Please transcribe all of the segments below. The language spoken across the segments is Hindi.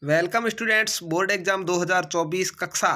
Welcome students. बोर्ड एग्जाम 2024 कक्षा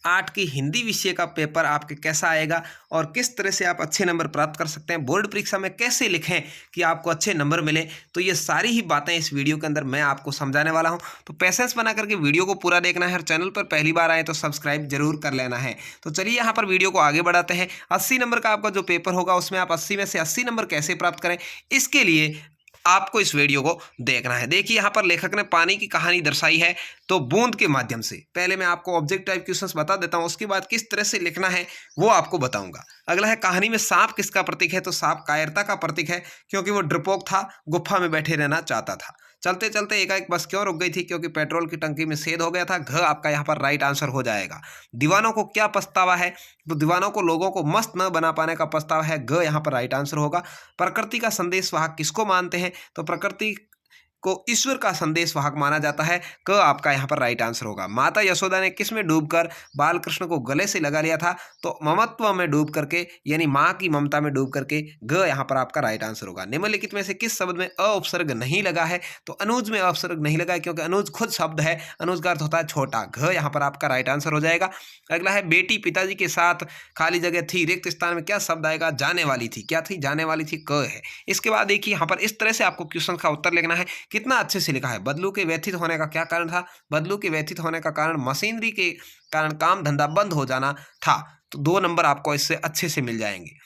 8 की हिंदी विषय का पेपर आपके कैसा आएगा और किस तरह से आप अच्छे नंबर प्राप्त कर सकते हैं, बोर्ड परीक्षा में कैसे लिखें कि आपको अच्छे नंबर मिले, तो ये सारी ही बातें इस वीडियो के अंदर मैं आपको समझाने वाला हूं। तो पेशेंस बना करके वीडियो को पूरा देखना है और चैनल पर पहली बार आए तो सब्सक्राइब जरूर कर लेना है। तो चलिए यहाँ पर वीडियो को आगे बढ़ाते हैं। 80 नंबर का आपका जो पेपर होगा उसमें आप 80 में से 80 नंबर कैसे प्राप्त करें, इसके लिए आपको इस वीडियो को देखना है। देखिए यहाँ पर लेखक ने पानी की कहानी दर्शाई है तो बूंद के माध्यम से। पहले मैं आपको ऑब्जेक्ट टाइप क्वेश्चंस बता देता हूँ, उसके बाद किस तरह से लिखना है वो आपको बताऊंगा। अगला है, कहानी में सांप किसका प्रतीक है, तो सांप कायरता का प्रतीक है क्योंकि वो डरपोक था, गुफा में बैठे रहना चाहता था। चलते चलते एकाएक बस क्यों रुक गई थी, क्योंकि पेट्रोल की टंकी में छेद हो गया था। घ आपका यहाँ पर राइट आंसर हो जाएगा। दीवानों को क्या पछतावा है, तो दीवानों को लोगों को मस्त न बना पाने का पछतावा है। ग यहाँ पर राइट आंसर होगा। प्रकृति का संदेश वाहक किसको मानते हैं, तो प्रकृति को ईश्वर का संदेश वाहक माना जाता है। क आपका यहाँ पर राइट आंसर होगा। माता यशोदा ने किस में डूबकर बाल कृष्ण को गले से लगा लिया था, तो ममत्व में डूब करके, यानी माँ की ममता में डूब करके। ग यहाँ पर आपका राइट आंसर होगा। निम्नलिखित में से किस शब्द में अ उपसर्ग नहीं लगा है, तो अनुज में उपसर्ग नहीं लगा है क्योंकि अनुज खुद शब्द है, अनुज का अर्थ होता है छोटा। घ यहाँ पर आपका राइट आंसर हो जाएगा। अगला है, बेटी पिताजी के साथ खाली जगह थी, रिक्त स्थान में क्या शब्द आएगा, जाने वाली थी। क्या थी, जाने वाली थी, क है। इसके बाद देखिए यहाँ पर इस तरह से आपको क्वेश्चन का उत्तर लिखना है। कितना अच्छे से लिखा है। बदलू के व्यथित होने का क्या कारण था, बदलू के व्यथित होने का कारण मशीनरी के कारण काम धंधा बंद हो जाना था। तो 2 नंबर आपको इससे अच्छे से मिल जाएंगे।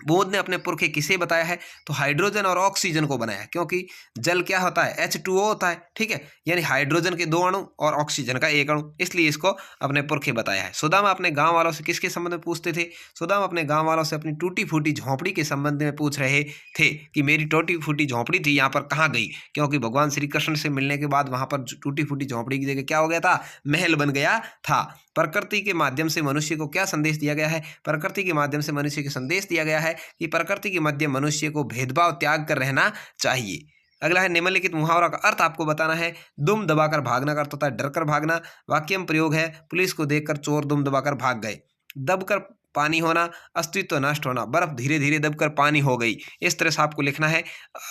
बूंद ने अपने पुरखे किसे बताया है, तो हाइड्रोजन और ऑक्सीजन को बनाया, क्योंकि जल क्या होता है, H2O होता है, ठीक है, यानी हाइड्रोजन के 2 अणु और ऑक्सीजन का 1 अणु, इसलिए इसको अपने पुरखे बताया है। सुदामा अपने गांव वालों से किसके संबंध में पूछते थे, सुदामा अपने गांव वालों से अपनी टूटी फूटी झोंपड़ी के संबंध में पूछ रहे थे कि मेरी टूटी फूटी झोंपड़ी थी यहाँ पर कहाँ गई, क्योंकि भगवान श्री कृष्ण से मिलने के बाद वहां पर टूटी फूटी झोंपड़ी की जगह क्या हो गया था, महल बन गया था। प्रकृति के माध्यम से मनुष्य को क्या संदेश दिया गया है, प्रकृति के माध्यम से मनुष्य को संदेश दिया गया है कि प्रकृति के मध्य मनुष्य को भेदभाव त्याग कर रहना चाहिए। अगला है, निम्नलिखित मुहावरा का अर्थ आपको बताना है। दुम दबाकर भागना का अर्थ होता है डरकर भागना। वाक्यम प्रयोग है, पुलिस को देखकर चोर दुम दबाकर भाग गए। दबकर पानी होना, अस्तित्व नष्ट होना, बर्फ धीरे धीरे दबकर पानी हो गई। इस तरह से आपको लिखना है।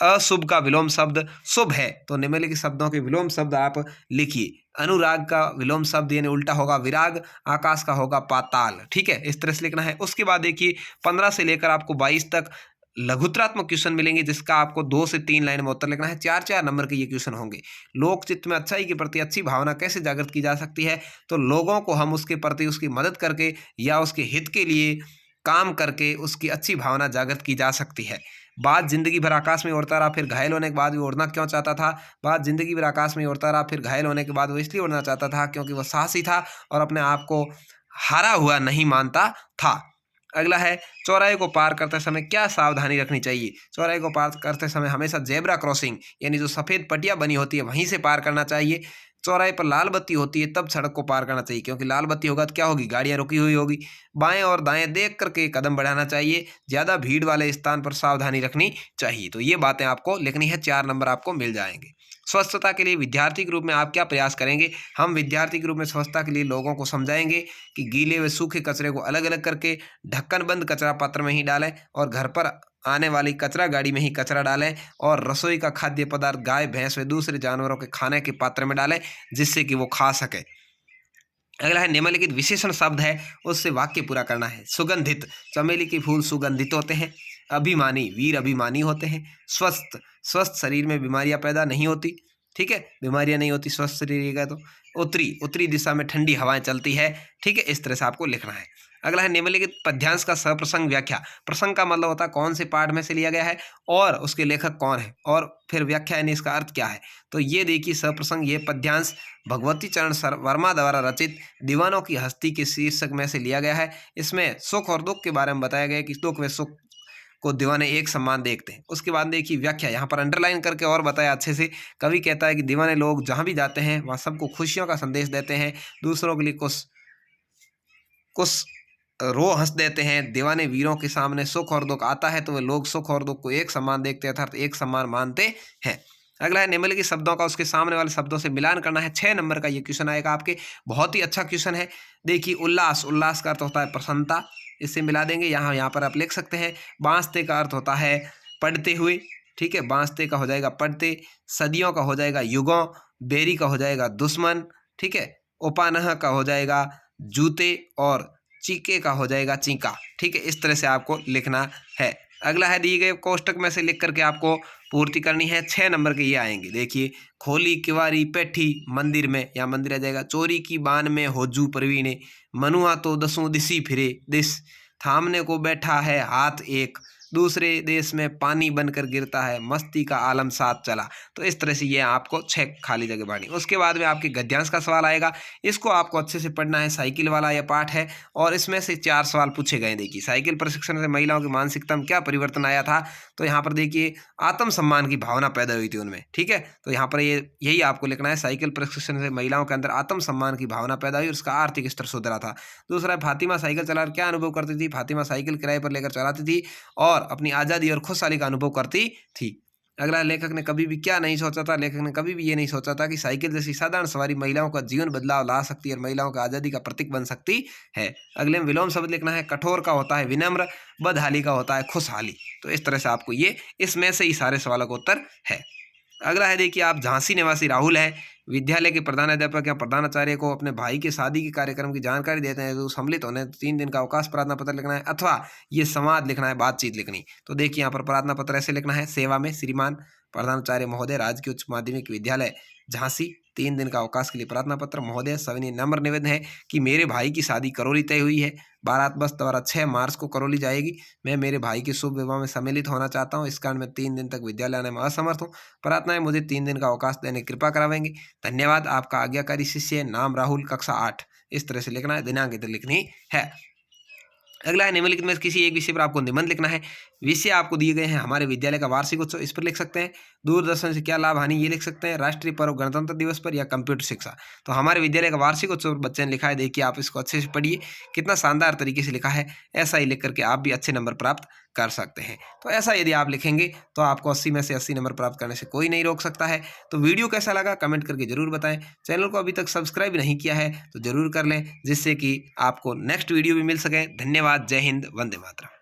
अशुभ का विलोम शब्द शुभ है, तो निम्नलिखित शब्दों के विलोम शब्द आप लिखिए। अनुराग का विलोम शब्द यानी उल्टा होगा विराग, आकाश का होगा पाताल, ठीक है, इस तरह से लिखना है। उसके बाद देखिए 15 से लेकर आपको 22 तक लघुत्रात्मक क्वेश्चन मिलेंगे, जिसका आपको 2 से 3 लाइन में उत्तर लिखना है। 4-4 नंबर के ये क्वेश्चन होंगे। लोक चित्त में अच्छाई के प्रति अच्छी भावना कैसे जागृत की जा सकती है, तो लोगों को हम उसके प्रति उसकी मदद करके या उसके हित के लिए काम करके उसकी अच्छी भावना जागृत की जा सकती है। बात जिंदगी भर आकाश में उड़ता रहा, फिर घायल होने के बाद भी उड़ना क्यों चाहता था, बात जिंदगी भर आकाश में उड़ता रहा, फिर घायल होने के बाद वो इसलिए उड़ना चाहता था क्योंकि वह साहसी था और अपने आप को हारा हुआ नहीं मानता था। अगला है, चौराहे को पार करते समय क्या सावधानी रखनी चाहिए, चौराहे को पार करते समय हमेशा जेब्रा क्रॉसिंग यानी जो सफ़ेद पट्टियाँ बनी होती है वहीं से पार करना चाहिए। चौराहे पर लाल बत्ती होती है तब सड़क को पार करना चाहिए, क्योंकि लाल बत्ती होगा तो क्या होगी, गाड़ियाँ रुकी हुई होगी। बाएं और दाएं देख करके कदम बढ़ाना चाहिए, ज़्यादा भीड़ वाले स्थान पर सावधानी रखनी चाहिए। तो ये बातें आपको लिखनी है, 4 नंबर आपको मिल जाएंगे। स्वच्छता के लिए विद्यार्थी के रूप में आप क्या प्रयास करेंगे, हम विद्यार्थी के रूप में स्वच्छता के लिए लोगों को समझाएंगे कि गीले व सूखे कचरे को अलग अलग करके ढक्कन बंद कचरा पात्र में ही डालें और घर पर आने वाली कचरा गाड़ी में ही कचरा डालें और रसोई का खाद्य पदार्थ गाय भैंस व दूसरे जानवरों के खाने के पात्र में डालें जिससे कि वो खा सके। अगला है, निम्नलिखित विशेषण शब्द है उससे वाक्य पूरा करना है। सुगंधित, चमेली के फूल सुगंधित होते हैं। अभिमानी, वीर अभिमानी होते हैं। स्वस्थ, स्वस्थ शरीर में बीमारियां पैदा नहीं होती, ठीक है, बीमारियां नहीं होती स्वस्थ शरीर का। तो उत्तरी, उत्तरी दिशा में ठंडी हवाएं चलती है, ठीक है, इस तरह से आपको लिखना है। अगला है, निम्नलिखित पद्यांश का सप्रसंग व्याख्या। प्रसंग का मतलब होता है कौन से पाठ में से लिया गया है और उसके लेखक कौन है, और फिर व्याख्या यानी इसका अर्थ क्या है। तो ये देखिए सप्रसंग, ये पद्यांश भगवती चरण वर्मा द्वारा रचित दीवानों की हस्ती के शीर्षक में से लिया गया है। इसमें सुख और दुख के बारे में बताया गया है कि दुख व सुख को दीवाने एक समान देखते हैं। उसके बाद देखिए व्याख्या, यहाँ पर अंडरलाइन करके और बताया अच्छे से। कवि कहता है कि दीवाने लोग जहाँ भी जाते हैं वहाँ सबको खुशियों का संदेश देते हैं, दूसरों के लिए कुछ कुछ रो हंस देते हैं। दीवाने वीरों के सामने सुख और दुख आता है तो वे लोग सुख और दुख को एक समान देखते हैं, अर्थात एक समान मानते हैं। अगला है, निम्नलिखित शब्दों का उसके सामने वाले शब्दों से मिलान करना है। 6 नंबर का ये क्वेश्चन आएगा आपके, बहुत ही अच्छा क्वेश्चन है। देखिए उल्लास, उल्लास का अर्थ होता है प्रसन्नता, इससे मिला देंगे। यहाँ पर आप लिख सकते हैं। बांसते का अर्थ होता है पढ़ते हुए, ठीक है। बांसते का हो जाएगा पढ़ते, सदियों का हो जाएगा युगों, बेरी का हो जाएगा दुश्मन, ठीक है। उपानह का हो जाएगा जूते और चीके का हो जाएगा चीका, ठीक है। इस तरह से आपको लिखना है। अगला है दिए गए कोष्टक में से लिख करके आपको पूर्ति करनी है। 6 नंबर के ये आएंगे, देखिए। खोली किवारी पैठी मंदिर में, या मंदिर आ जाएगा। चोरी की बान में होजू परवीने, मनुआ तो दसों दिशी फिरे दिस, थामने को बैठा है हाथ एक, दूसरे देश में पानी बनकर गिरता है, मस्ती का आलम साथ चला। तो इस तरह से ये आपको 6 खाली जगह बानी। उसके बाद में आपके गद्यांश का सवाल आएगा, इसको आपको अच्छे से पढ़ना है। साइकिल वाला यह पाठ है और इसमें से 4 सवाल पूछे गए। देखिए, साइकिल प्रशिक्षण से महिलाओं की मानसिकता में क्या परिवर्तन आया था। तो यहाँ पर देखिए आत्मसम्मान की भावना पैदा हुई थी उनमें, ठीक है। तो यहाँ पर यही आपको लिखना है, साइकिल प्रशिक्षण से महिलाओं के अंदर आत्मसम्मान की भावना पैदा हुई और उसका आर्थिक स्तर सुधरा था। दूसरा, फातिमा साइकिल चलाकर क्या अनुभव करती थी। फातिमा साइकिल किराए पर लेकर चलाती थी और अपनी आज़ादी और खुशहाली का अनुभव करती थी। अगला, लेखक ने कभी भी क्या नहीं सोचा था। लेखक ने कभी भी ये नहीं सोचा था कि साइकिल जैसी साधारण सवारी महिलाओं का जीवन बदलाव ला सकती है और महिलाओं की आज़ादी का प्रतीक बन सकती है। अगले में विलोम शब्द लिखना है। कठोर का होता है विनम्र, बदहाली का होता है खुशहाली। तो इस तरह से आपको ये इसमें से ही सारे सवालों का उत्तर है। अगला है, देखिए आप, झांसी निवासी राहुल है, विद्यालय के प्रधानाध्यापक या प्रधानाचार्य को अपने भाई की शादी के कार्यक्रम की जानकारी देते हैं। तो सम्मिलित होने 3 दिन का अवकाश प्रार्थना पत्र लिखना है, अथवा ये संवाद लिखना है, बातचीत लिखनी। तो देखिए यहाँ पर प्रार्थना पत्र ऐसे लिखना है। सेवा में श्रीमान प्रधानाचार्य महोदय, राजकीय उच्च माध्यमिक विद्यालय झांसी, 3 दिन का अवकाश के लिए प्रार्थना पत्र। महोदय, सविनय नम्र निवेदन है कि मेरे भाई की शादी करौली तय हुई है। बारात बस द्वारा 6 मार्च को करौली जाएगी। मैं मेरे भाई के शुभ विवाह में सम्मिलित होना चाहता हूं। इस कारण मैं 3 दिन तक विद्यालय आने में असमर्थ हूं। प्रार्थनाएं मुझे 3 दिन का अवकाश देने की कृपा करावेंगे। धन्यवाद, आपका आज्ञाकारी शिष्य, नाम राहुल, कक्षा 8। इस तरह से लिखना है, दिनांक इधर लिखनी है। अगला है, निम्नलिखित में किसी एक विषय पर आपको निबंध लिखना है। विषय आपको दिए गए हैं हमारे विद्यालय का वार्षिक उत्सव, इस पर लिख सकते हैं। दूरदर्शन से क्या लाभ हानि, ये लिख सकते हैं। राष्ट्रीय पर्व गणतंत्र दिवस पर, या कंप्यूटर शिक्षा। तो हमारे विद्यालय का वार्षिक उत्सव बच्चे ने लिखा है। देखिए आप इसको अच्छे से पढ़िए, कितना शानदार तरीके से लिखा है। ऐसा ही लिख करके आप भी अच्छे नंबर प्राप्त कर सकते हैं। तो ऐसा यदि आप लिखेंगे तो आपको 80 में से 80 नंबर प्राप्त करने से कोई नहीं रोक सकता है। तो वीडियो कैसा लगा कमेंट करके जरूर बताएं। चैनल को अभी तक सब्सक्राइब नहीं किया है तो जरूर कर लें, जिससे कि आपको नेक्स्ट वीडियो भी मिल सके। धन्यवाद, जय हिंद, वंदे मातरम।